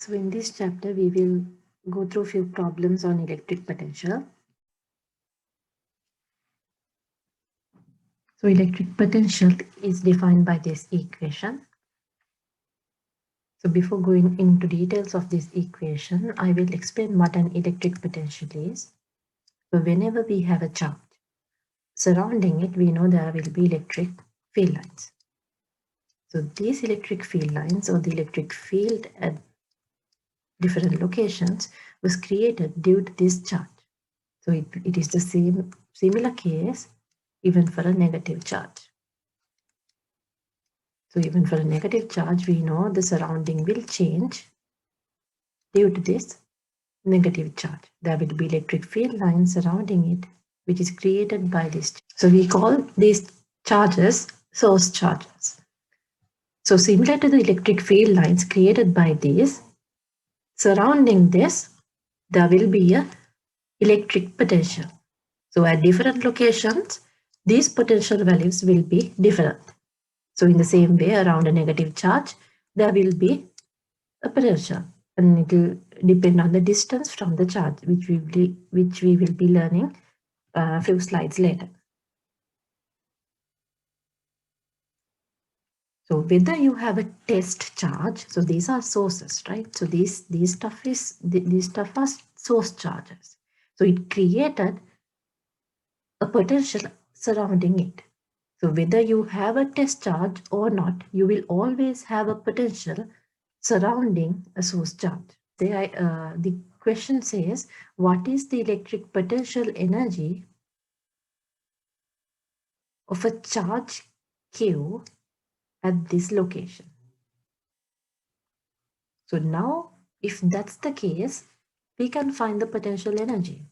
So in this chapter, we will go through a few problems on electric potential. So electric potential is defined by this equation. So before going into details of this equation, I will explain what an electric potential is. So whenever we have a charge, surrounding it, we know there will be electric field lines. So these electric field lines, or the electric field at different locations, was created due to this charge. So it is the similar case even for a negative charge. So even for a negative charge, we know the surrounding will change due to this negative charge. There will be electric field lines surrounding it, which is created by this. So we call these charges source charges. So similar to the electric field lines created by this, surrounding this, there will be a electric potential. So at different locations, these potential values will be different. So in the same way, around a negative charge, there will be a potential, and it will depend on the distance from the charge, which we will be learning a few slides later. So whether you have a test charge, so these are sources, right? So these stuff are source charges. So it created a potential surrounding it. So whether you have a test charge or not, you will always have a potential surrounding a source charge. The question says, what is the electric potential energy of a charge Q at this location? So now, if that's the case, we can find the potential energy,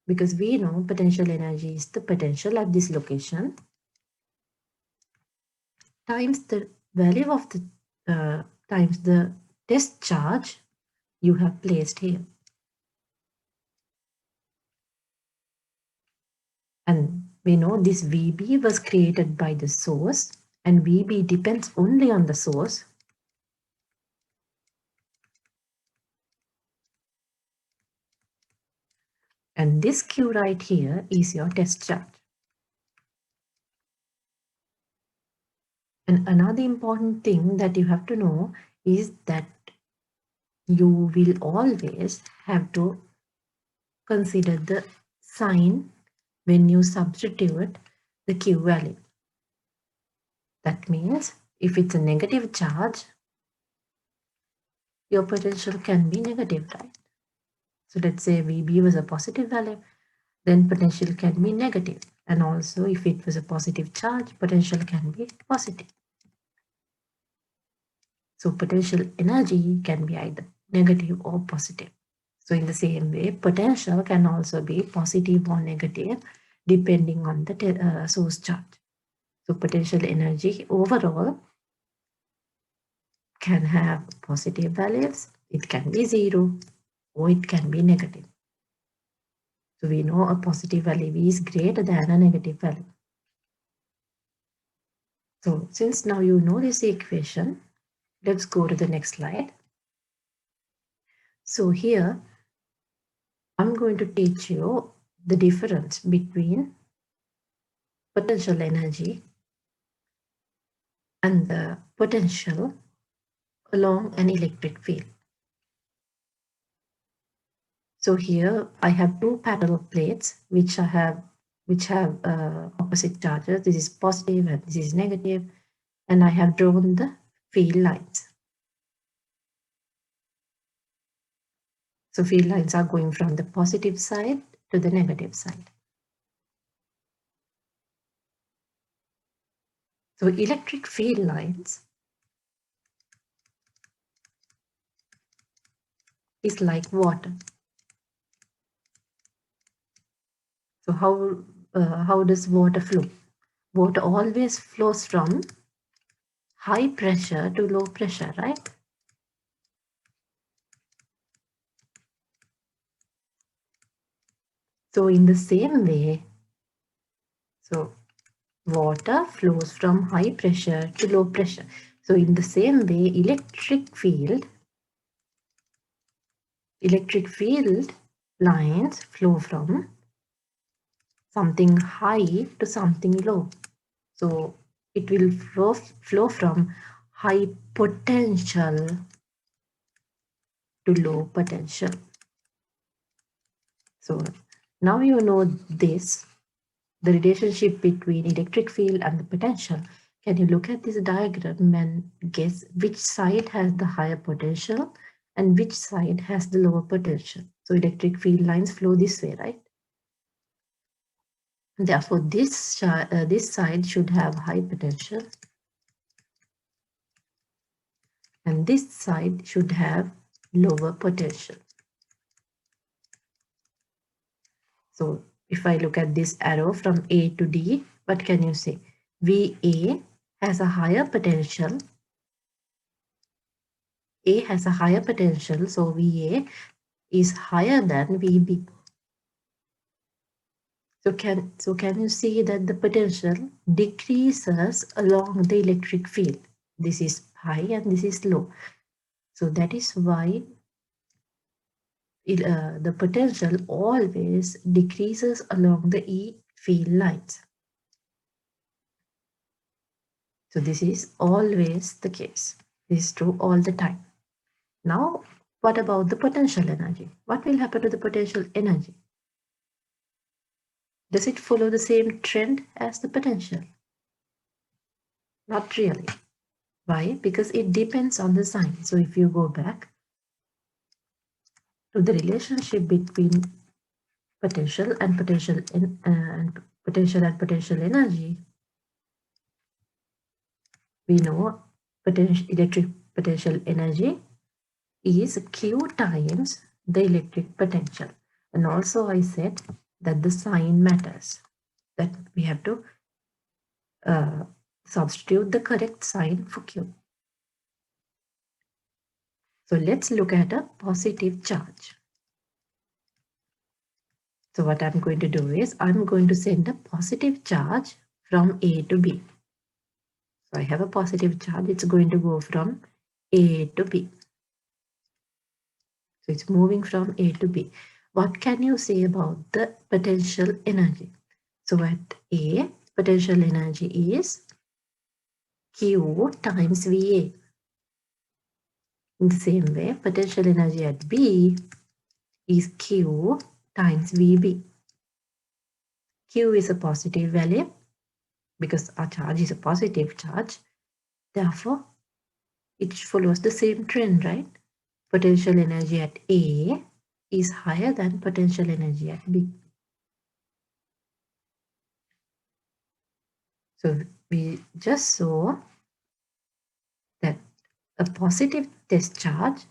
because we know potential energy is the potential at this location times the value of the times the test charge you have placed here. And we know this VB was created by the source, and VB depends only on the source. And this Q right here is your test charge. And another important thing that you have to know is that you will always have to consider the sign when you substitute the Q value. That means if it's a negative charge, your potential can be negative, right? So let's say VB was a positive value, then potential can be negative. And also if it was a positive charge, potential can be positive. So potential energy can be either negative or positive. So in the same way, potential can also be positive or negative depending on the source charge. So potential energy overall can have positive values, it can be 0, or it can be negative. So we know a positive value is greater than a negative value. So since now you know this equation, let's go to the next slide. So here, I'm going to teach you the difference between potential energy and the potential along an electric field. So here I have two parallel plates which have opposite charges. This is positive and this is negative, and I have drawn the field lines. So field lines are going from the positive side to the negative side. So electric field lines is like water. So how does water flow? Water always flows from high pressure to low pressure, right? So in the same way, so water flows from high pressure to low pressure. So in the same way, electric field electric field lines flow from something high to something low. So it will flow from high potential to low potential. So now you know this, the relationship between electric field and the potential. Can you look at this diagram and guess which side has the higher potential and which side has the lower potential? So electric field lines flow this way, right? Therefore, this side should have high potential and this side should have lower potential. So if I look at this arrow from A to D, what can you say? VA has a higher potential. A has a higher potential, so VA is higher than VB. So can you see that the potential decreases along the electric field? This is high and this is low. So that is why the potential always decreases along the E field lines. So this is always the case. This is true all the time. Now, what about the potential energy? What will happen to the potential energy? Does it follow the same trend as the potential? Not really. Why? Because it depends on the sign. So if you go back to the relationship between potential and potential energy, we know electric potential energy is Q times the electric potential. And also I said that the sign matters, that we have to substitute the correct sign for Q. So let's look at a positive charge. So what I'm going to do is I'm going to send a positive charge from A to B. So I have a positive charge, it's going to go from A to B. So it's moving from A to B. What can you say about the potential energy? So at A, potential energy is Q times VA. In the same way, potential energy at B is Q times VB. Q is a positive value because our charge is a positive charge. Therefore, it follows the same trend, right? Potential energy at A is higher than potential energy at B. So we just saw that a positive test charge,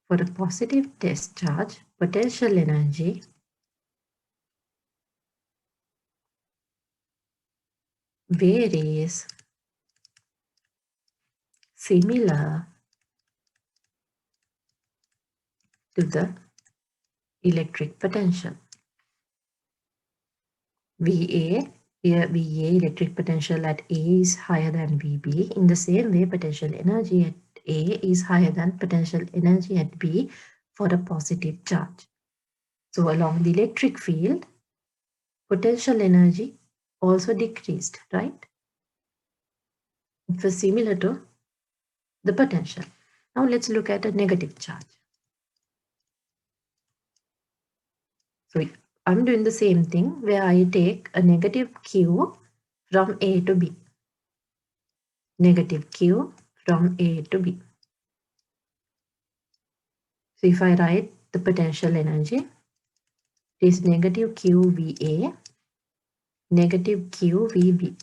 for a positive test charge, potential energy varies similar to the electric potential. VA, here VA electric potential at A is higher than VB. In the same way, potential energy at A is higher than potential energy at B for a positive charge. So along the electric field, potential energy also decreased, right? It was similar to the potential. Now let's look at a negative charge. So I'm doing the same thing where I take a negative Q from A to B. Negative Q from A to B. So if I write the potential energy, it is negative QVA, negative QVB.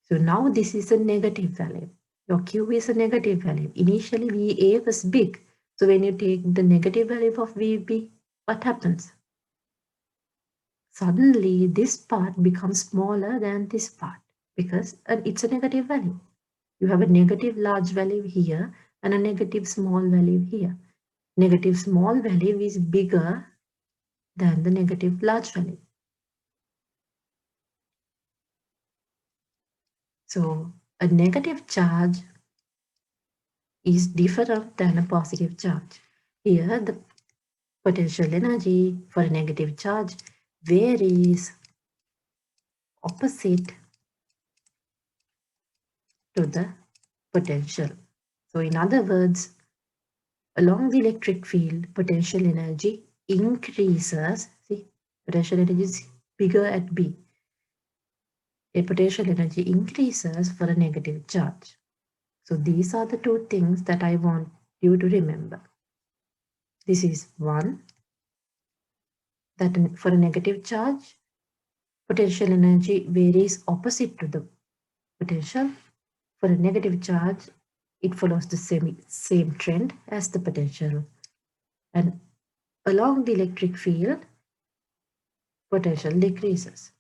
So now this is a negative value. Your Q is a negative value. Initially VA was big. So when you take the negative value of VB, what happens? Suddenly this part becomes smaller than this part because it's a negative value. You have a negative large value here and a negative small value here. Negative small value is bigger than the negative large value. So a negative charge is different than a positive charge. Here, the potential energy for a negative charge varies opposite to the potential. So in other words, along the electric field, potential energy increases. See, potential energy is bigger at B. A potential energy increases for a negative charge. So these are the two things that I want you to remember. This is one, that for a negative charge, potential energy varies opposite to the potential. For a negative charge, it follows the same trend as the potential. And along the electric field, potential decreases.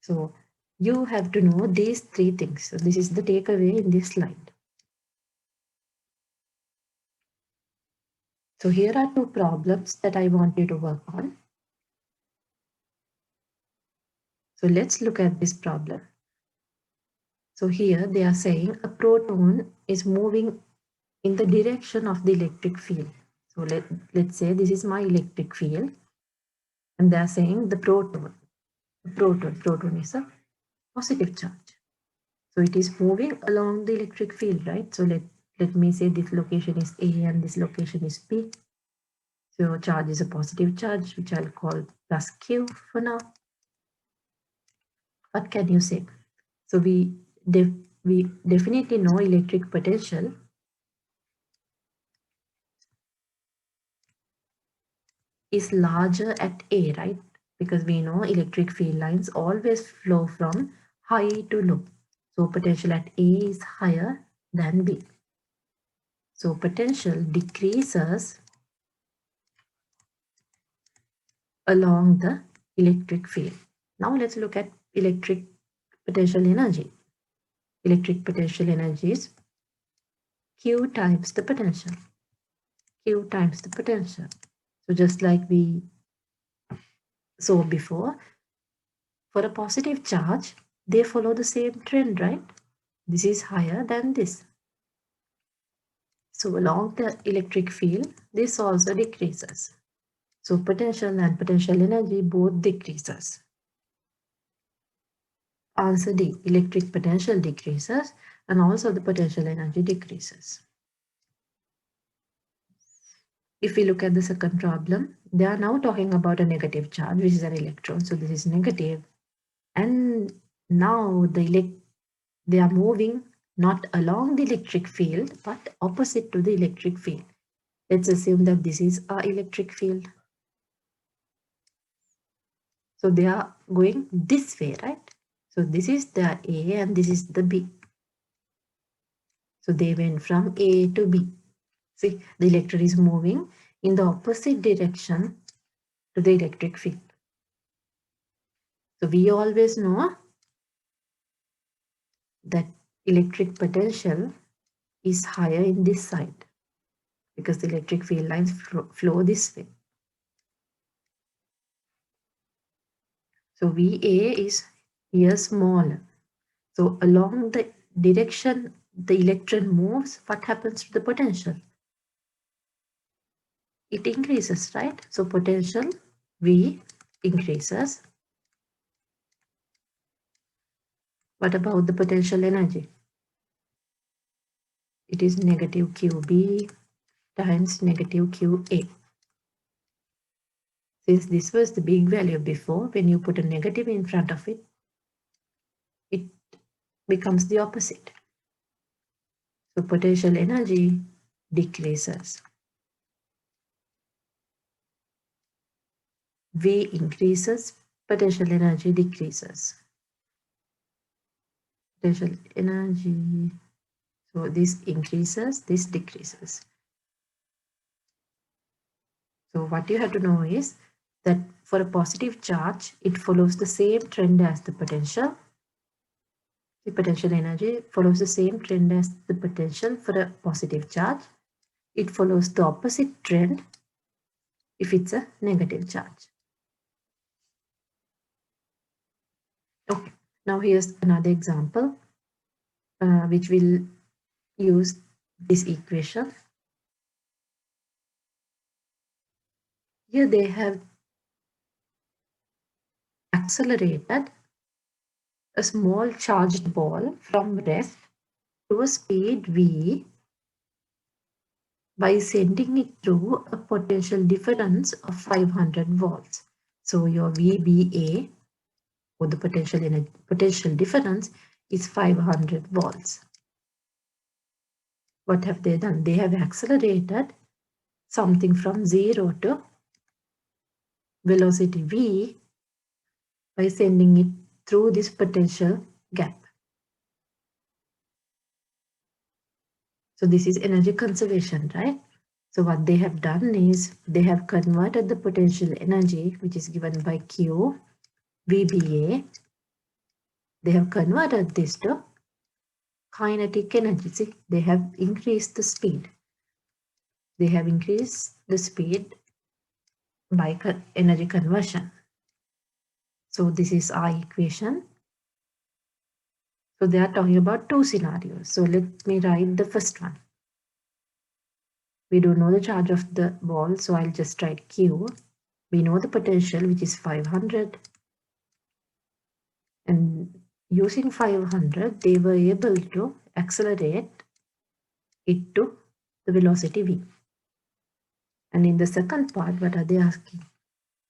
So you have to know these three things. So this is the takeaway in this slide. So here are two problems that I want you to work on. So let's look at this problem. So here they are saying a proton is moving in the direction of the electric field. So let's say this is my electric field, and they are saying the proton is a positive charge. So it is moving along the electric field, right? So let me say this location is A and this location is B. So charge is a positive charge, which I'll call plus Q for now. What can you say? So we definitely know electric potential is larger at A, right? Because we know electric field lines always flow from high to low. So potential at A is higher than B. So potential decreases along the electric field. Now let's look at electric potential energy. Electric potential energy is Q times the potential. Q times the potential. So just like we saw before, for a positive charge, they follow the same trend, right? This is higher than this. So along the electric field, this also decreases. So potential and potential energy both decreases. Answer D, electric potential decreases and also the potential energy decreases. If we look at the second problem, they are now talking about a negative charge, which is an electron. So this is negative. And now they are moving not along the electric field, but opposite to the electric field. Let's assume that this is our electric field. So they are going this way, right? So this is the A and this is the B. So they went from A to B. See, the electron is moving in the opposite direction to the electric field. So we always know that electric potential is higher in this side because the electric field lines flow this way. So VA is here smaller. So along the direction the electron moves, what happens to the potential? It increases, right? So potential V increases. What about the potential energy? It is negative QB times negative QA. Since this was the big value before, when you put a negative in front of it, it becomes the opposite. So potential energy decreases. V increases, potential energy decreases. Potential energy, so this increases, this decreases. So what you have to know is that for a positive charge, it follows the same trend as the potential. The potential energy follows the same trend as the potential for a positive charge. It follows the opposite trend if it's a negative charge. Okay, now here's another example which will use this equation. Here they have accelerated a small charged ball from rest to a speed v by sending it through a potential difference of 500 volts. So your VBA, or the potential difference, is 500 volts. What have they done? They have accelerated something from 0 to velocity v by sending it through this potential gap. So this is energy conservation, right? So what they have done is they have converted the potential energy, which is given by Q, VBA. They have converted this to kinetic energy. See, they have increased the speed. They have increased the speed by energy conversion. So this is our equation. So they are talking about two scenarios. So let me write the first one. We don't know the charge of the ball, so I'll just write Q. We know the potential, which is 500. And using 500, they were able to accelerate it to the velocity v. And in the second part, what are they asking?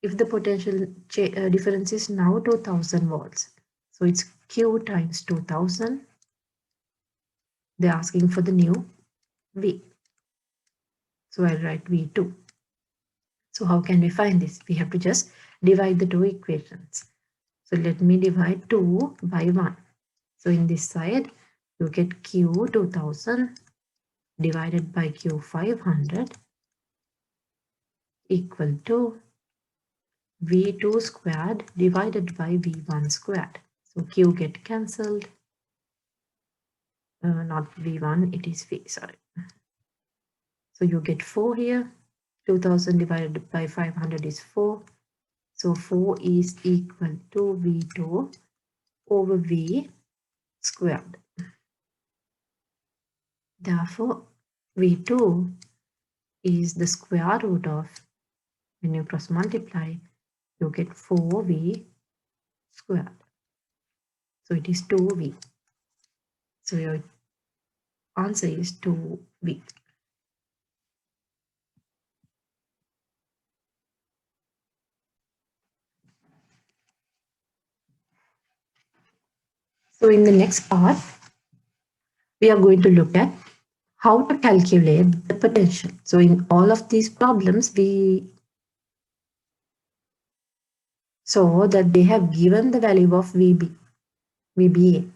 If the potential difference is now 2000 volts, so it's Q times 2000. They're asking for the new V. So I'll write V2. So how can we find this? We have to just divide the two equations. So let me divide 2 by 1. So in this side, you get Q 2000 divided by Q 500 equal to V2 squared divided by V1 squared. So Q get cancelled. Not V1, it is V, sorry. So you get 4 here. 2000 divided by 500 is 4. So 4 is equal to V2 over V squared. Therefore, V2 is the square root of, when you cross multiply, you get 4V squared. So it is 2V. So your answer is 2V. So in the next part, we are going to look at how to calculate the potential. So in all of these problems, we saw that they have given the value of VBA.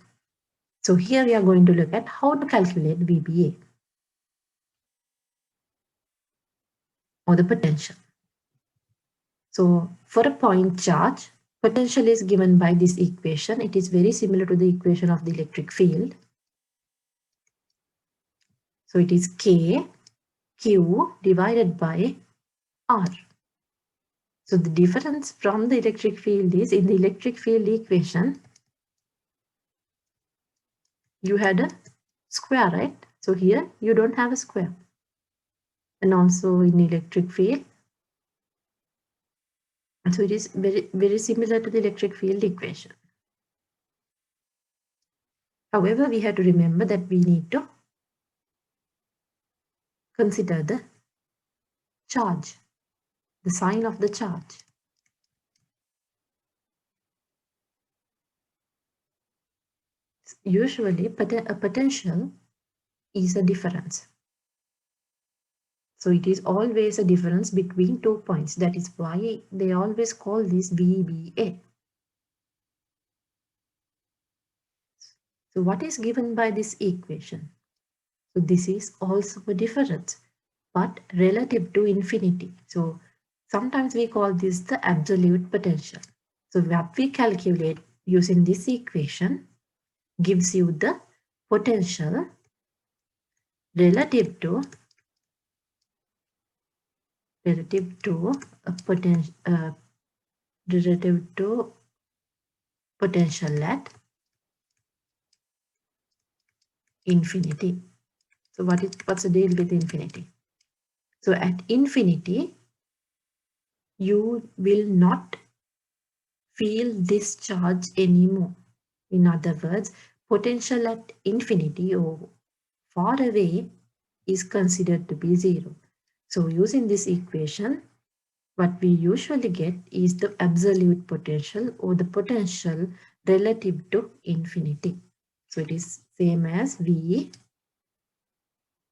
So here we are going to look at how to calculate VBA, or the potential. So for a point charge, potential is given by this equation. It is very similar to the equation of the electric field. So it is K, Q divided by R. So the difference from the electric field is, in the electric field equation, you had a square, right? So here you don't have a square. And also in electric field, so it is very similar to the electric field equation. However, we have to remember that we need to consider the charge, the sign of the charge. Usually, a potential is a difference. So it is always a difference between 2 points. That is why they always call this VBA. So what is given by this equation? So this is also a difference, but relative to infinity. So sometimes we call this the absolute potential. So what we calculate using this equation gives you the potential relative to a potential at infinity. So what's the deal with infinity? So at infinity, you will not feel this charge anymore. In other words, potential at infinity or far away is considered to be zero. So using this equation, what we usually get is the absolute potential or the potential relative to infinity. So it is same as V,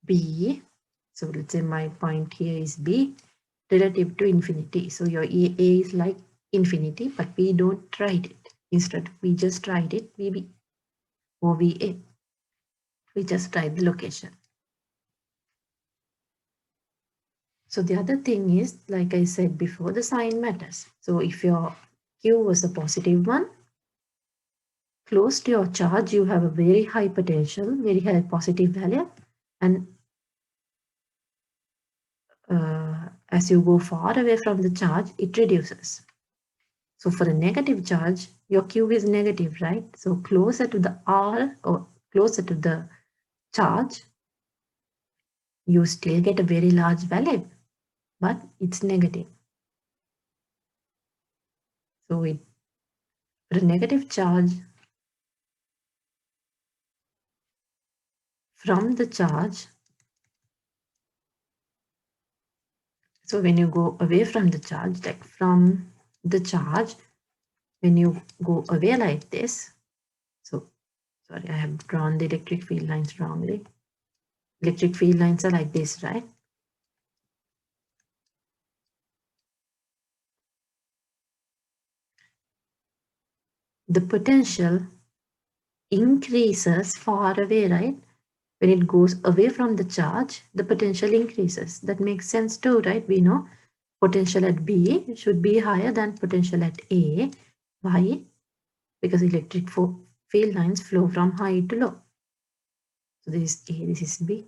B. So let's say my point here is B relative to infinity. So your A is like infinity, but we don't write it. Instead, we just write it VB or VA. We just write the location. So the other thing is, like I said before, the sign matters. So if your Q was a positive one, close to your charge, you have a very high potential, very high positive value. And as you go far away from the charge, it reduces. So for a negative charge, your Q is negative, right? So closer to the R or closer to the charge, you still get a very large value, but it's negative. So for a negative charge, from the charge, so when you go away from the charge, like from the charge, when you go away like this, so sorry, I have drawn the electric field lines wrongly. Electric field lines are like this, right? The potential increases far away, right? When it goes away from the charge, the potential increases. That makes sense too, right? We know potential at B should be higher than potential at A. Why? Because electric field lines flow from high to low. So this is A, this is B.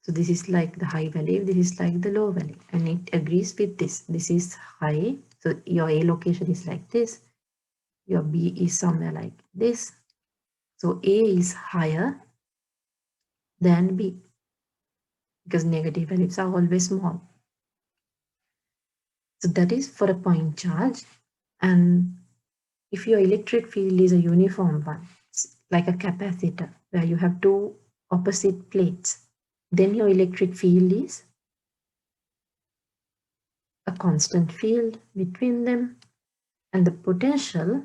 So this is like the high value, this is like the low value, and it agrees with this. This is high, so your A location is like this. Your B is somewhere like this. So A is higher than B because negative values are always small. So that is for a point charge. And if your electric field is a uniform one, like a capacitor where you have two opposite plates, then your electric field is a constant field between them, and the potential,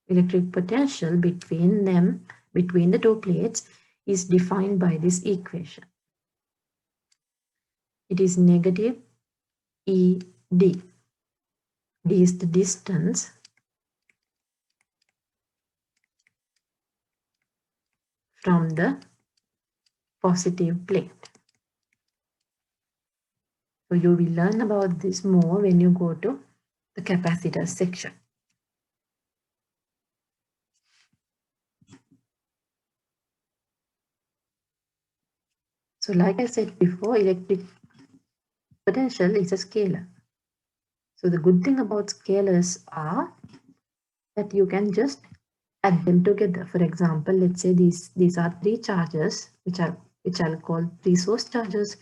electric potential between them, between the two plates, is defined by this equation. It is negative ED. D is the distance from the positive plate. So you will learn about this more when you go to the capacitor section. So like I said before, electric potential is a scalar. So the good thing about scalars are that you can just add them together. For example, let's say these are three charges, which I'll call three source charges.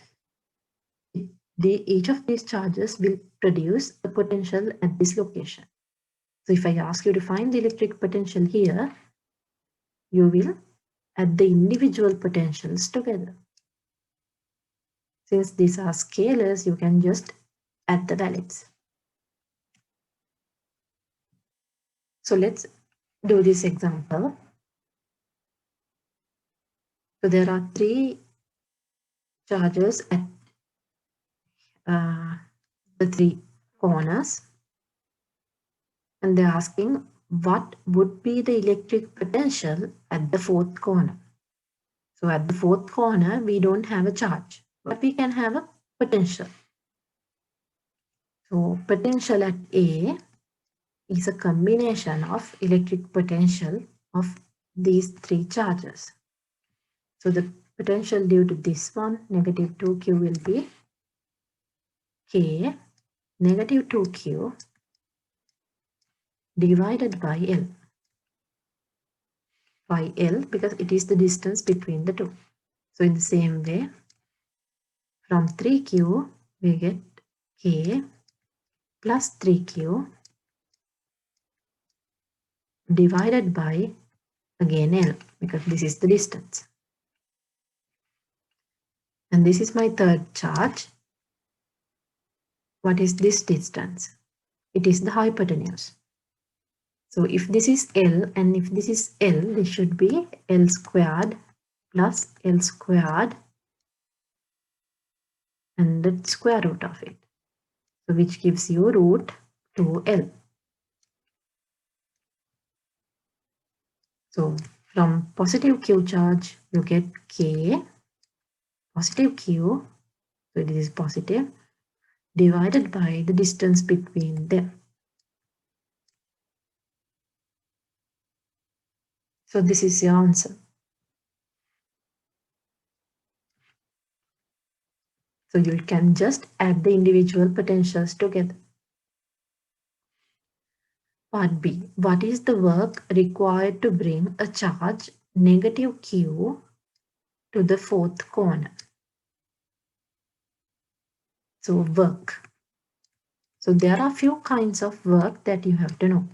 Each of these charges will produce a potential at this location. So if I ask you to find the electric potential here, you will add the individual potentials together. Since these are scalars, you can just add the values. So let's do this example. So there are three charges at the three corners, and they're asking what would be the electric potential at the fourth corner. So at the fourth corner, we don't have a charge, but we can have a potential. So potential at A is a combination of electric potential of these three charges. So the potential due to this one, negative 2Q, will be K negative 2Q divided by L. by L because it is the distance between the two. So in the same way, from 3Q, we get K plus 3Q divided by, again, L, because this is the distance. And this is my third charge. What is this distance? It is the hypotenuse. So if this is L and if this is L, this should be L squared plus L squared and the square root of it. So which gives you root 2L. So from positive Q charge, you get K, positive Q, so this is positive, divided by the distance between them. So this is your answer. So you can just add the individual potentials together. Part B. What is the work required to bring a charge negative Q to the fourth corner? So work. So there are few kinds of work that you have to know.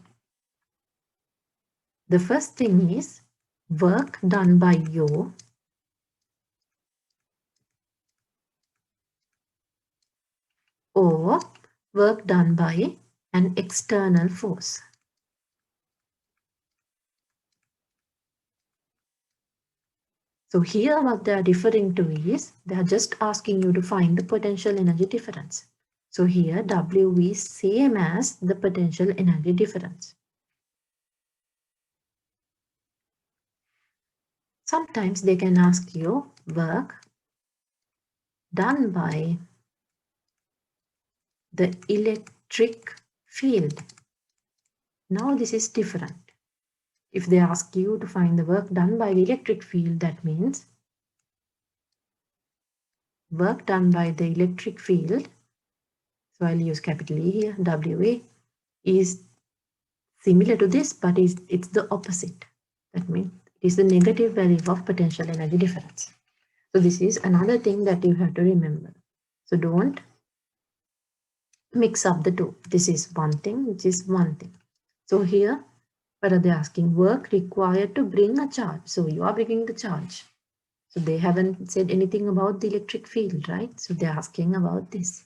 The first thing is work done by you or work done by an external force. So here what they are referring to is they are just asking you to find the potential energy difference. So here W is same as the potential energy difference. Sometimes they can ask you work done by the electric field. Now this is different. If they ask you to find the work done by the electric field, that means work done by the electric field, so I'll use capital E here, WA, is similar to this, but it's the opposite. That means it is the negative value of potential energy difference. So this is another thing that you have to remember. So don't mix up the two. This is one thing, which is one thing. So here, what are they asking? Work required to bring a charge. So you are bringing the charge. So they haven't said anything about the electric field, right? So they're asking about this.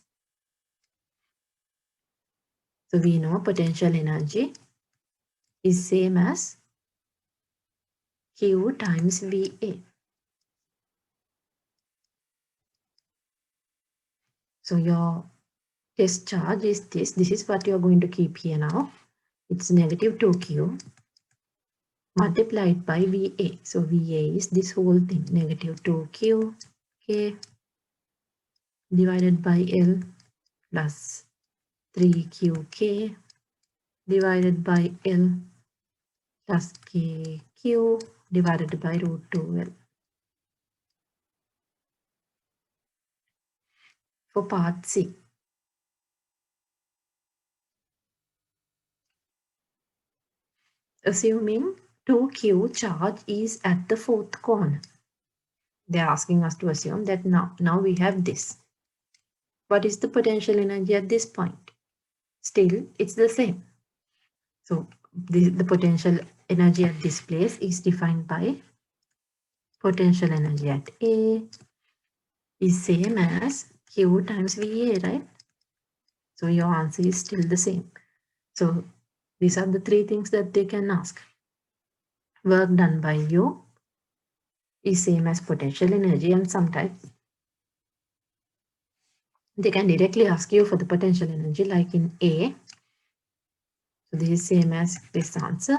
So we know potential energy is same as Q times VA. So your test charge is this. This is what you're going to keep here now. It's negative 2Q multiplied by VA. So VA is this whole thing, negative 2Q K divided by L plus 3QK divided by L plus KQ divided by root 2L. For part C. Assuming 2Q charge is at the fourth corner. They're asking us to assume that now we have this. What is the potential energy at this point? Still, it's the same. So the potential energy at this place is defined by potential energy at A is same as Q times VA, right? So your answer is still the same. So these are the three things that they can ask. Work done by you is same as potential energy, and sometimes they can directly ask you for the potential energy like in A. So this is same as this answer.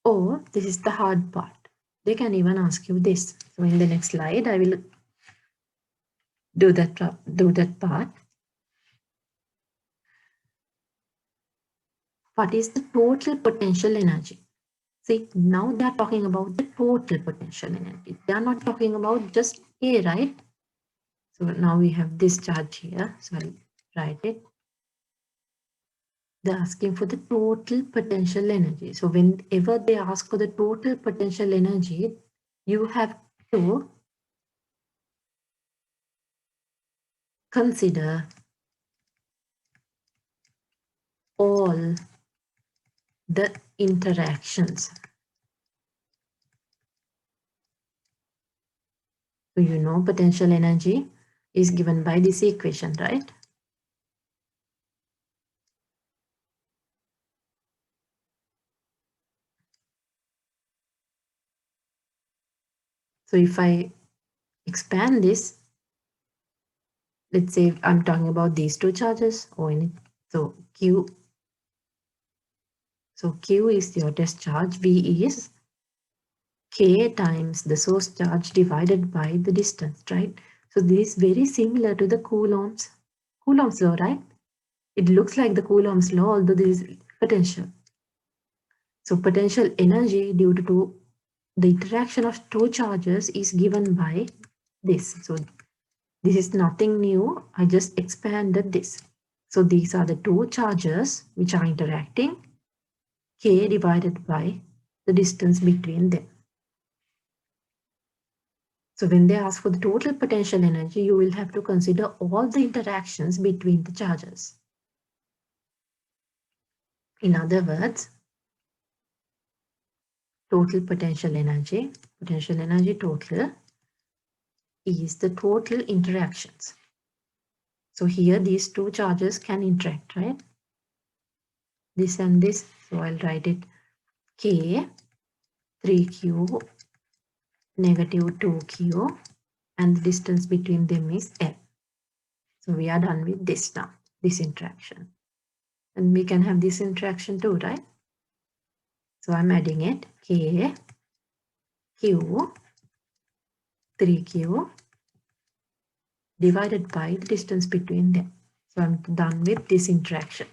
Or this is the hard part. They can even ask you this. So in the next slide, I will do that part. What is the total potential energy? See, now they are talking about the total potential energy. They are not talking about just A, right? So now we have this charge here. So I'll write it. they're asking for the total potential energy. So whenever they ask for the total potential energy, you have to consider all the interactions. So you know potential energy is given by this equation, right? So if I expand this, let's say I'm talking about these two charges or any, so Q is your test charge, V is K times the source charge divided by the distance, right? So this is very similar to the Coulomb's law, right? It looks like the Coulomb's law, although this is potential. So potential energy due to the interaction of two charges is given by this. So this is nothing new. I just expanded this. So these are the two charges which are interacting, K divided by the distance between them. So when they ask for the total potential energy, you will have to consider all the interactions between the charges. In other words, total potential energy total is the total interactions. So here these two charges can interact, right? This and this. So I'll write it K 3Q negative 2Q and the distance between them is L. So we are done with this now, this interaction. And we can have this interaction too, right? So I'm adding it K Q 3Q divided by the distance between them. So I'm done with this interaction.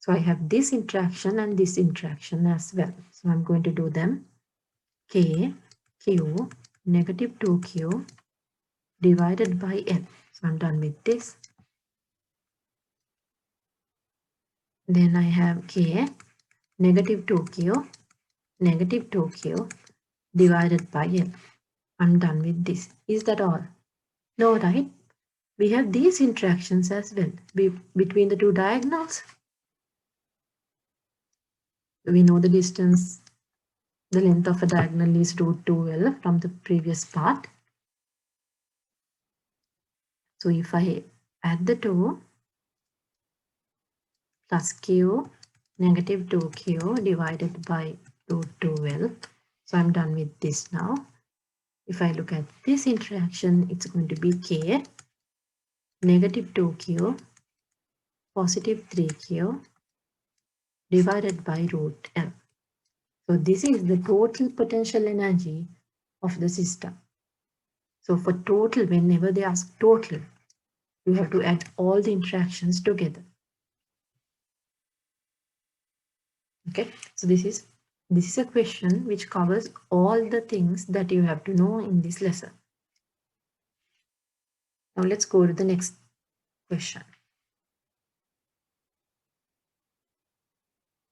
So I have this interaction and this interaction as well. So I'm going to do them. K, Q, negative 2Q divided by L. So I'm done with this. Then I have K, negative 2Q divided by L. I'm done with this. Is that all? No, right? We have these interactions as well between the two diagonals. We know the distance, the length of a diagonal is root 2L from the previous part. So if I add the two, plus Q negative 2Q divided by root 2L. So I'm done with this now. If I look at this interaction, it's going to be K negative 2Q positive 3Q divided by root L. So this is the total potential energy of the system. So for total, whenever they ask total, you have to add all the interactions together. Okay, so this is a question which covers all the things that you have to know in this lesson. Now let's go to the next question.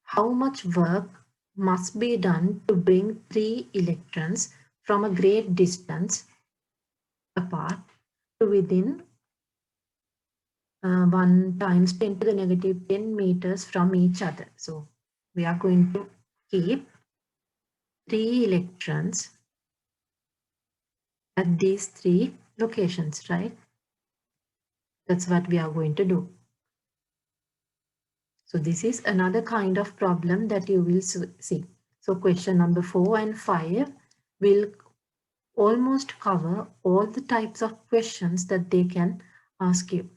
How much work must be done to bring 3 electrons from a great distance apart to within 1 times 10 to the negative 10 meters from each other? So we are going to keep 3 electrons at these 3 locations, right? That's what we are going to do. So this is another kind of problem that you will see. So question number 4 and 5 will almost cover all the types of questions that they can ask you.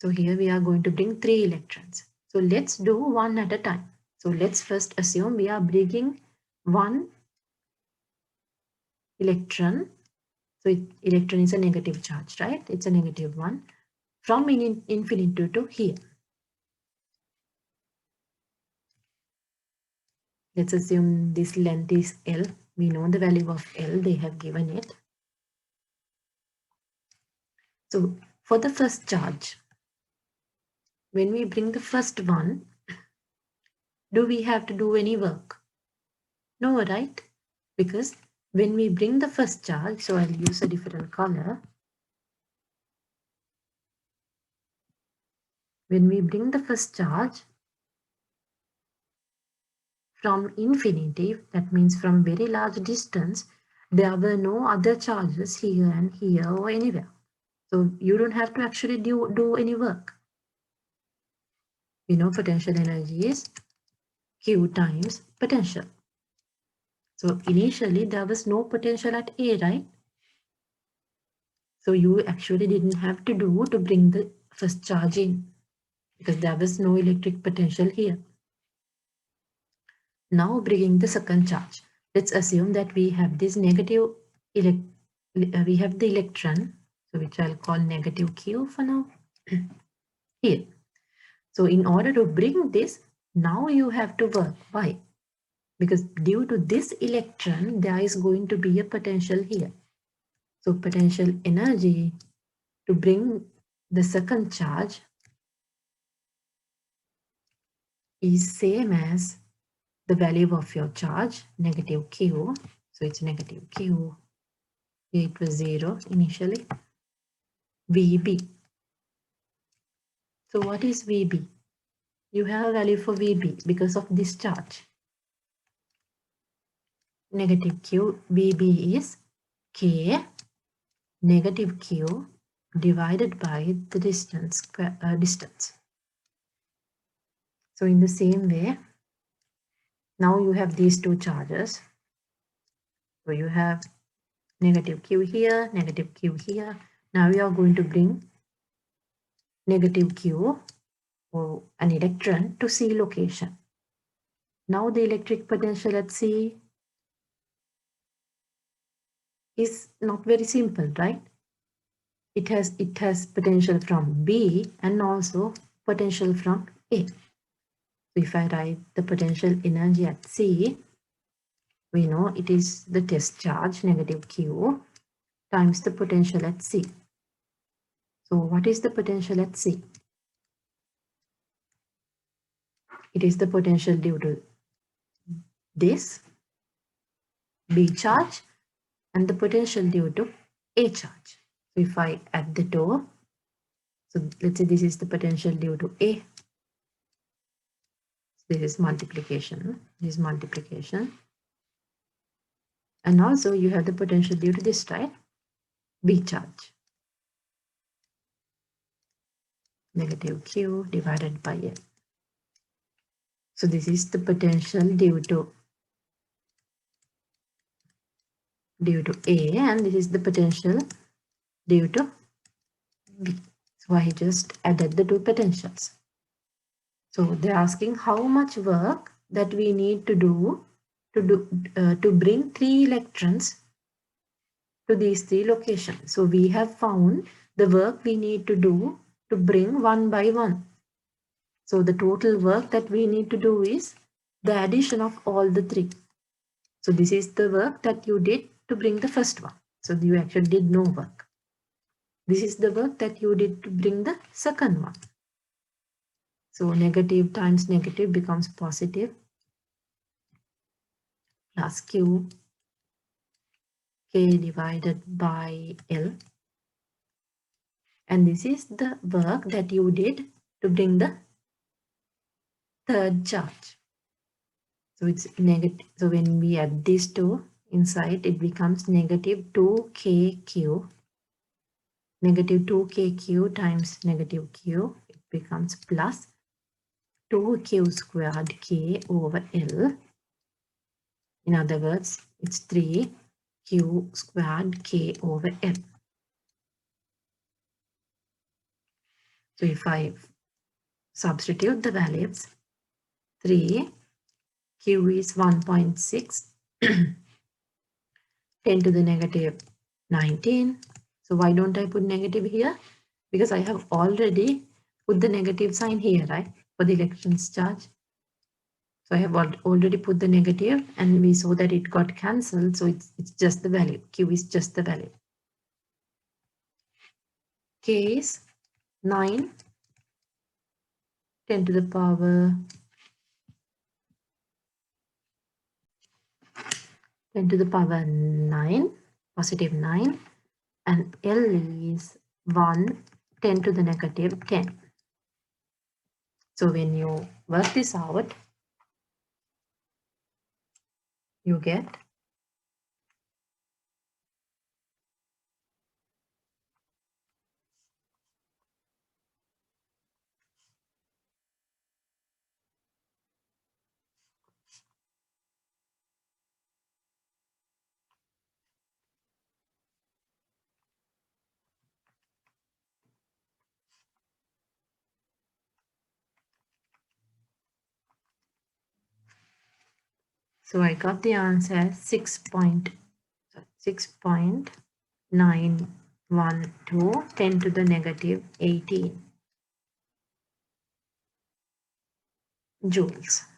So here we are going to bring 3 electrons. So let's do one at a time. So let's first assume we are bringing 1 electron. So electron is a negative charge, right? It's a negative one from infinity to here. Let's assume this length is L. We know the value of L, they have given it. So For the first charge, when we bring the first one, do we have to do any work? No, right? Because when we bring the first charge, so I'll use a different color. When we bring the first charge from infinity, that means from very large distance, there were no other charges here and here or anywhere. So you don't have to actually do any work. You know, potential energy is Q times potential. So initially there was no potential at A, right? So you actually didn't have to do to bring the first charge in because there was no electric potential here. Now bringing the second charge. Let's assume that we have this negative we have the electron, so which I'll call negative Q for now, here. So in order to bring this, now you have to work. Why? Because due to this electron, there is going to be a potential here. So potential energy to bring the second charge is same as the value of your charge, negative Q. So it's negative Q. Here it was 0 initially. VB. So what is VB? You have a value for VB because of this charge. Negative Q, VB is K negative Q divided by the distance. So in the same way, now you have these two charges. So you have negative Q here, negative Q here. Now we are going to bring negative Q or an electron to C location. Now the electric potential at C is not very simple, right? It has potential from B and also potential from A. So if I write the potential energy at C, we know it is the test charge negative Q times the potential at C. So what is the potential at C? It is the potential due to this B charge and the potential due to A charge. So if I add the two, so let's say this is the potential due to A. This is multiplication. This is multiplication. And also you have the potential due to this, right? B charge. Negative Q divided by A. So this is the potential due to A and this is the potential due to B. So I just added the two potentials. So they're asking how much work that we need to do to bring 3 electrons to these 3 locations. So we have found the work we need to do to bring one by one. So the total work that we need to do is the addition of all the 3. So this is the work that you did to bring the first one. So you actually did no work. This is the work that you did to bring the second one. So negative times negative becomes positive plus Q K divided by L. And this is the work that you did to bring the third charge. So it's negative. So when we add these two inside, it becomes negative 2KQ. Negative 2KQ times negative Q, it becomes plus 2Q squared K over L. In other words, it's 3Q squared K over L. So if I substitute the values, 3, Q is 1.6, 10 to the negative 19. So why don't I put negative here? Because I have already put the negative sign here, right? For the electrons charge. So I have already put the negative and we saw that it got cancelled. So it's just the value. Q is just the value. is 9, 10 to the power 9, positive 9, and L is 1, 10 to the negative 10. So when you work this out, you get so I got the answer 6.912 10 to the negative 18 joules.